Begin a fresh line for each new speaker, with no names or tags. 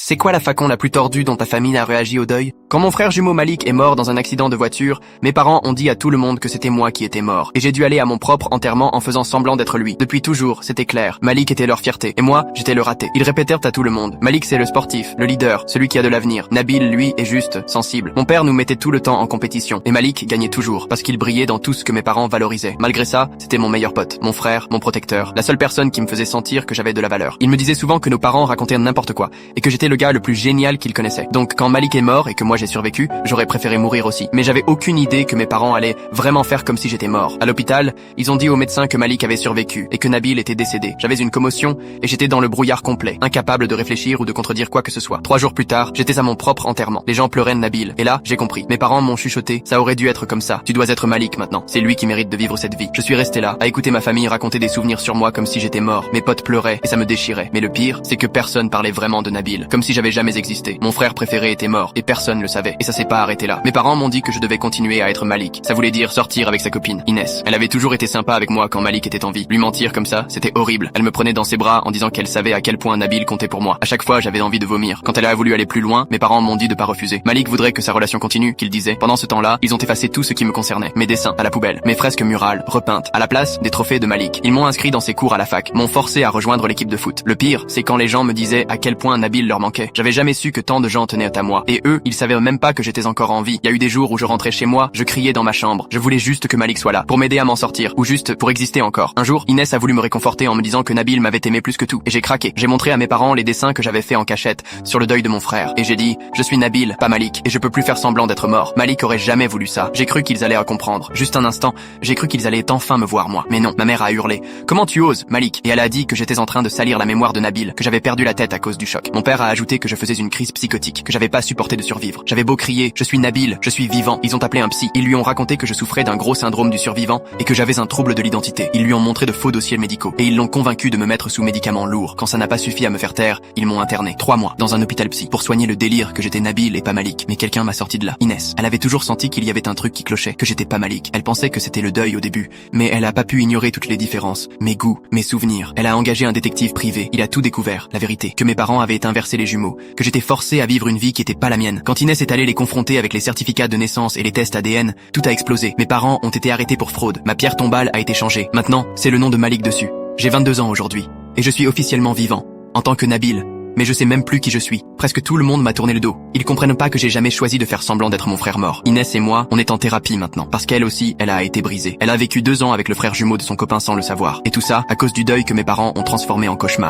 C'est quoi la façon la plus tordue dont ta famille a réagi au deuil? Quand mon frère jumeau Malik est mort dans un accident de voiture, mes parents ont dit à tout le monde que c'était moi qui étais mort. Et j'ai dû aller à mon propre enterrement en faisant semblant d'être lui. Depuis toujours, c'était clair. Malik était leur fierté. Et moi, j'étais le raté. Ils répétèrent à tout le monde. Malik c'est le sportif, le leader, celui qui a de l'avenir. Nabil, lui, est juste, sensible. Mon père nous mettait tout le temps en compétition. Et Malik gagnait toujours, parce qu'il brillait dans tout ce que mes parents valorisaient. Malgré ça, c'était mon meilleur pote, mon frère, mon protecteur, la seule personne qui me faisait sentir que j'avais de la valeur. Il me disait souvent que nos parents racontaient n'importe quoi, et que j'étais le gars le plus génial qu'il connaissait. Donc quand Malik est mort et que moi j'ai survécu, j'aurais préféré mourir aussi. Mais j'avais aucune idée que mes parents allaient vraiment faire comme si j'étais mort. À l'hôpital, ils ont dit au médecin que Malik avait survécu et que Nabil était décédé. J'avais une commotion et j'étais dans le brouillard complet, incapable de réfléchir ou de contredire quoi que ce soit. 3 jours plus tard, j'étais à mon propre enterrement. Les gens pleuraient de Nabil. Et là, j'ai compris. Mes parents m'ont chuchoté. Ça aurait dû être comme ça. Tu dois être Malik maintenant. C'est lui qui mérite de vivre cette vie. Je suis resté là, à écouter ma famille raconter des souvenirs sur moi comme si j'étais mort. Mes potes pleuraient et ça me déchirait. Mais le pire, c'est que personne parlait vraiment de Nabil. Comme si j'avais jamais existé. Mon frère préféré était mort et personne le savait. Et ça s'est pas arrêté là. Mes parents m'ont dit que je devais continuer à être Malik. Ça voulait dire sortir avec sa copine, Inès. Elle avait toujours été sympa avec moi quand Malik était en vie. Lui mentir comme ça, c'était horrible. Elle me prenait dans ses bras en disant qu'elle savait à quel point Nabil comptait pour moi. À chaque fois, j'avais envie de vomir. Quand elle a voulu aller plus loin, mes parents m'ont dit de pas refuser. Malik voudrait que sa relation continue, qu'il disait. Pendant ce temps-là, ils ont effacé tout ce qui me concernait. Mes dessins à la poubelle, mes fresques murales repeintes à la place des trophées de Malik. Ils m'ont inscrit dans ses cours à la fac, m'ont forcé à rejoindre l'équipe de foot. Le pire, c'est quand les gens me disaient à quel point Nabil leur manquait. J'avais jamais su que tant de gens tenaient à moi. Et eux, ils savaient même pas que j'étais encore en vie. Il y a eu des jours où je rentrais chez moi, je criais dans ma chambre. Je voulais juste que Malik soit là, pour m'aider à m'en sortir, ou juste pour exister encore. Un jour, Inès a voulu me réconforter en me disant que Nabil m'avait aimé plus que tout. Et j'ai craqué. J'ai montré à mes parents les dessins que j'avais fait en cachette, sur le deuil de mon frère. Et j'ai dit, je suis Nabil, pas Malik, et je peux plus faire semblant d'être mort. Malik aurait jamais voulu ça. J'ai cru qu'ils allaient comprendre. Juste un instant, j'ai cru qu'ils allaient enfin me voir moi. Mais non, ma mère a hurlé. Comment tu oses, Malik? Et elle a dit que j'étais en train de salir la mémoire de Nabil, que j'avais perdu la tête à cause du choc. Mon père a ajouté que je faisais une crise psychotique, que j'avais pas supporté de survivre. J'avais beau crier, je suis Nabil, je suis vivant. Ils ont appelé un psy. Ils lui ont raconté que je souffrais d'un gros syndrome du survivant et que j'avais un trouble de l'identité. Ils lui ont montré de faux dossiers médicaux et ils l'ont convaincu de me mettre sous médicaments lourds. Quand ça n'a pas suffi à me faire taire, ils m'ont interné 3 mois dans un hôpital psy pour soigner le délire que j'étais Nabil et pas Malik. Mais quelqu'un m'a sorti de là. Inès. Elle avait toujours senti qu'il y avait un truc qui clochait, que j'étais pas Malik. Elle pensait que c'était le deuil au début, mais elle a pas pu ignorer toutes les différences, mes goûts, mes souvenirs. Elle a engagé un détective privé. Il a tout découvert, la vérité, que mes parents avaient inversé les jumeaux, que j'étais forcé à vivre une vie qui était pas la mienne. Quand Inès est allée les confronter avec les certificats de naissance et les tests ADN, tout a explosé. Mes parents ont été arrêtés pour fraude. Ma pierre tombale a été changée. Maintenant, c'est le nom de Malik dessus. J'ai 22 ans aujourd'hui et je suis officiellement vivant en tant que Nabil. Mais je sais même plus qui je suis. Presque tout le monde m'a tourné le dos. Ils comprennent pas que j'ai jamais choisi de faire semblant d'être mon frère mort. Inès et moi, on est en thérapie maintenant. Parce qu'elle aussi, elle a été brisée. Elle a vécu 2 ans avec le frère jumeau de son copain sans le savoir. Et tout ça, à cause du deuil que mes parents ont transformé en cauchemar.